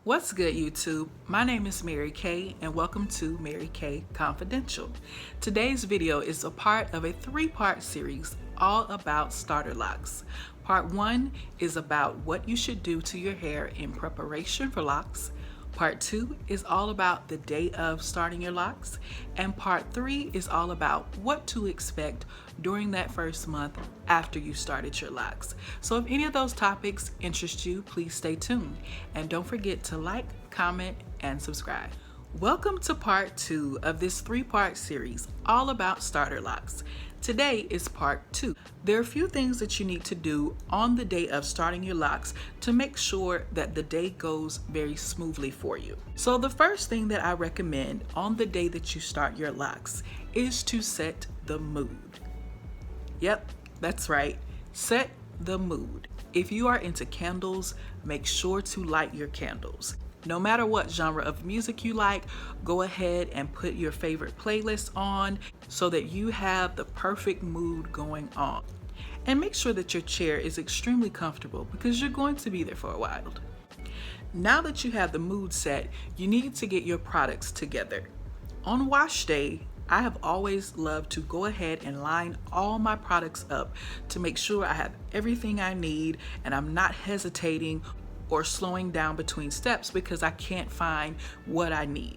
What's good, YouTube? My name is Mary Kay and welcome to Mary Kay Confidential. Today's video is a part of a three-part series all about starter locks. Part 1 is about what you should do to your hair in preparation for locks. Part 2 is all about the day of starting your locks. And part 3 is all about what to expect during that first month after you started your locks. So if any of those topics interest you, please stay tuned. And don't forget to like, comment, and subscribe. Welcome to part 2 of this three-part series all about starter locks. Today is part 2. There are a few things that you need to do on the day of starting your locks to make sure that the day goes very smoothly for you. So the first thing that I recommend on the day that you start your locks is to set the mood. Yep, that's right. Set the mood. If you are into candles, make sure to light your candles. No matter what genre of music you like, go ahead and put your favorite playlist on so that you have the perfect mood going on. And make sure that your chair is extremely comfortable because you're going to be there for a while. Now that you have the mood set, you need to get your products together. On wash day, I have always loved to go ahead and line all my products up to make sure I have everything I need and I'm not hesitating or slowing down between steps because I can't find what I need.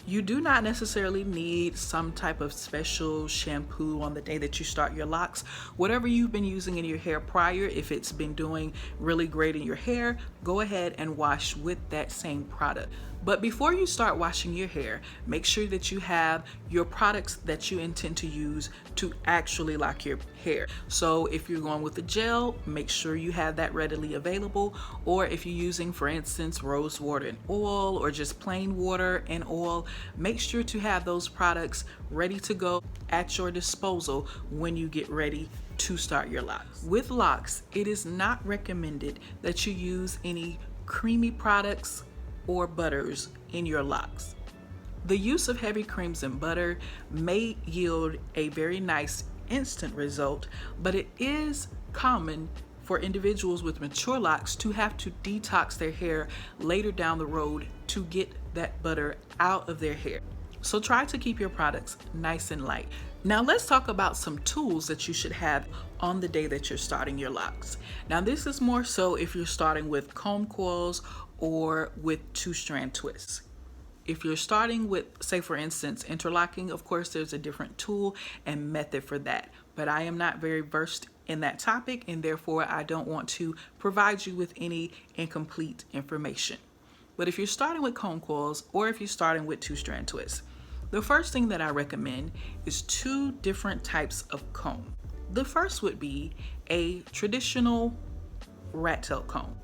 You do not necessarily need some type of special shampoo on the day that you start your locks. Whatever you've been using in your hair prior, if it's been doing really great in your hair, go ahead and wash with that same product. But before you start washing your hair, make sure that you have your products that you intend to use to actually lock your hair. So if you're going with the gel, make sure you have that readily available. Or if you're using, for instance, rose water and oil, or just plain water and oil, make sure to have those products ready to go at your disposal when you get ready to start your locks. With locks, it is not recommended that you use any creamy products or butters in your locks. The use of heavy creams and butter may yield a very nice instant result, but it is common for individuals with mature locks to have to detox their hair later down the road to get that butter out of their hair. So try to keep your products nice and light. Now let's talk about some tools that you should have on the day that you're starting your locks. Now this is more so if you're starting with comb coils or with 2-strand twists. If you're starting with, say for instance, interlocking, of course there's a different tool and method for that. But I am not very versed in that topic and therefore I don't want to provide you with any incomplete information. But if you're starting with comb coils or if you're starting with 2-strand twists, the first thing that I recommend is 2 different types of comb. The first would be a traditional rat tail comb.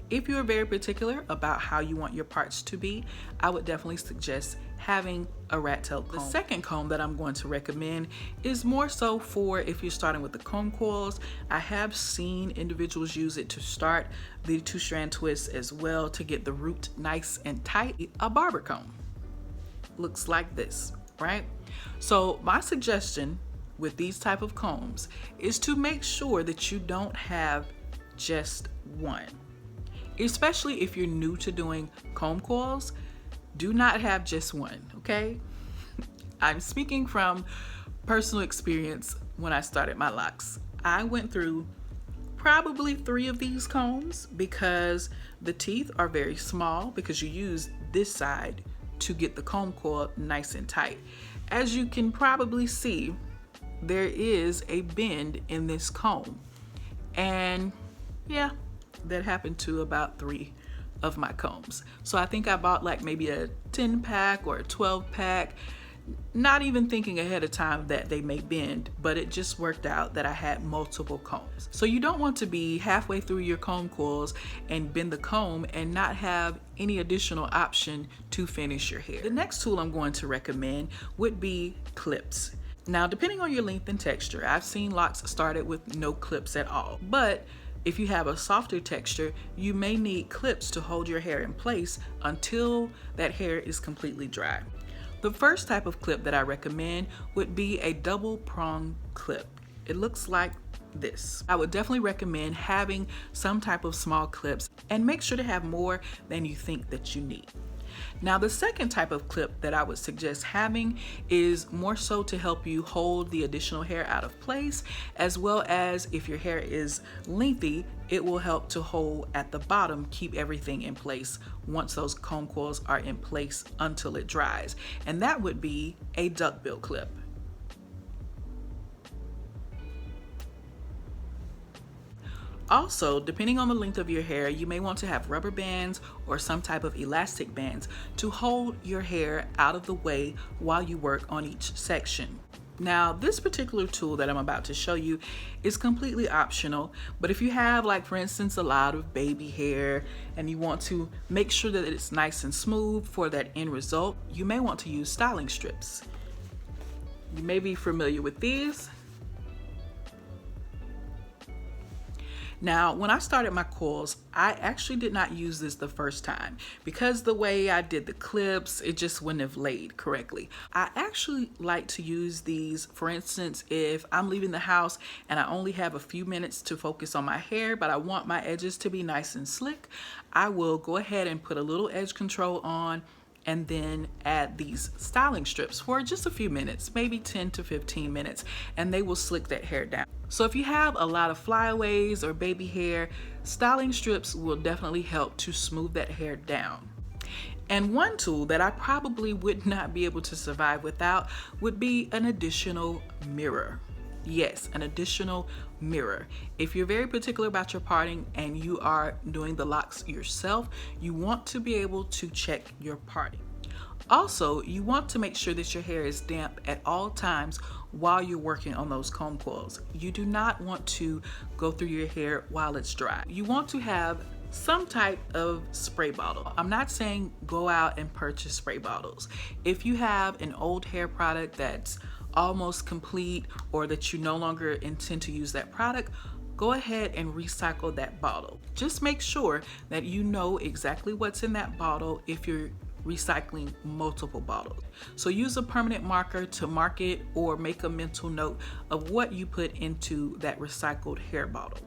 If you're very particular about how you want your parts to be, I would definitely suggest having a rat tail comb. The second comb that I'm going to recommend is more so for if you're starting with the comb coils. I have seen individuals use it to start the 2-strand twists as well to get the root nice and tight. A barber comb looks like this, right? So my suggestion with these type of combs is to make sure that you don't have just one. Especially if you're new to doing comb coils, do not have just one, okay? I'm speaking from personal experience when I started my locks. I went through probably 3 of these combs because the teeth are very small because you use this side to get the comb coil nice and tight. As you can probably see, there is a bend in this comb. And yeah, that happened to about 3 of my combs. So I think I bought like maybe a 10 pack or a 12 pack, not even thinking ahead of time that they may bend, but it just worked out that I had multiple combs. So you don't want to be halfway through your comb coils and bend the comb and not have any additional option to finish your hair. The next tool I'm going to recommend would be clips. Now, depending on your length and texture, I've seen locks started with no clips at all, but if you have a softer texture, you may need clips to hold your hair in place until that hair is completely dry. The first type of clip that I recommend would be a double prong clip. It looks like this. I would definitely recommend having some type of small clips, and make sure to have more than you think that you need. Now, the second type of clip that I would suggest having is more so to help you hold the additional hair out of place, as well as if your hair is lengthy, it will help to hold at the bottom, keep everything in place once those comb coils are in place until it dries. And that would be a duckbill clip. Also, depending on the length of your hair, you may want to have rubber bands or some type of elastic bands to hold your hair out of the way while you work on each section. Now, this particular tool that I'm about to show you is completely optional, but if you have, like for instance, a lot of baby hair and you want to make sure that it's nice and smooth for that end result, you may want to use styling strips. You may be familiar with these. Now, when I started my coils, I actually did not use this the first time because the way I did the clips, it just wouldn't have laid correctly. I actually like to use these, for instance, if I'm leaving the house and I only have a few minutes to focus on my hair, but I want my edges to be nice and slick, I will go ahead and put a little edge control on and then add these styling strips for just a few minutes, maybe 10 to 15 minutes, and they will slick that hair down. So if you have a lot of flyaways or baby hair, styling strips will definitely help to smooth that hair down. And one tool that I probably would not be able to survive without would be an additional mirror. Yes, an additional mirror. If you're very particular about your parting and you are doing the locks yourself, you want to be able to check your parting. Also, you want to make sure that your hair is damp at all times while you're working on those comb coils. You do not want to go through your hair while it's dry. You want to have some type of spray bottle. I'm not saying go out and purchase spray bottles. If you have an old hair product that's almost complete or that you no longer intend to use that product, go ahead and recycle that bottle. Just make sure that you know exactly what's in that bottle if you're recycling multiple bottles. So use a permanent marker to mark it or make a mental note of what you put into that recycled hair bottle.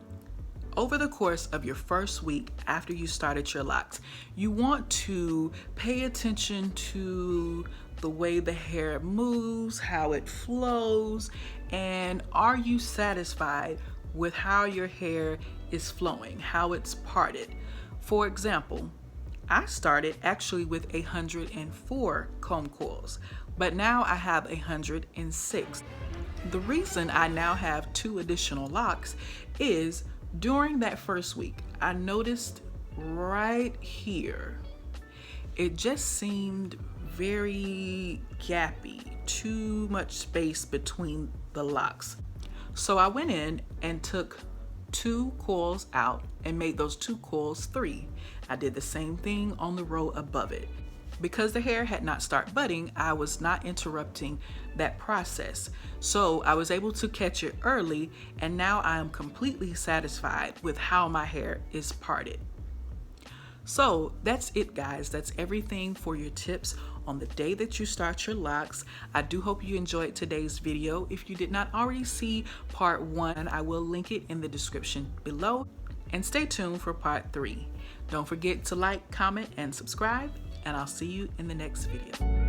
Over the course of your first week after you started your locks, you want to pay attention to the way the hair moves, how it flows, and are you satisfied with how your hair is flowing, how it's parted. For example, I started actually with 104 comb coils, but now I have 106. The reason I now have 2 additional locks is during that first week, I noticed right here, it just seemed very gappy, too much space between the locks. So I went in and took 2 coils out and made those 2 coils 3. I did the same thing on the row above it. Because the hair had not started budding, I was not interrupting that process. So I was able to catch it early, and now I am completely satisfied with how my hair is parted. So that's it, guys. That's everything for your tips on the day that you start your locks. I do hope you enjoyed today's video. If you did not already see part 1, I will link it in the description below. And stay tuned for part 3. Don't forget to like, comment, and subscribe, and I'll see you in the next video.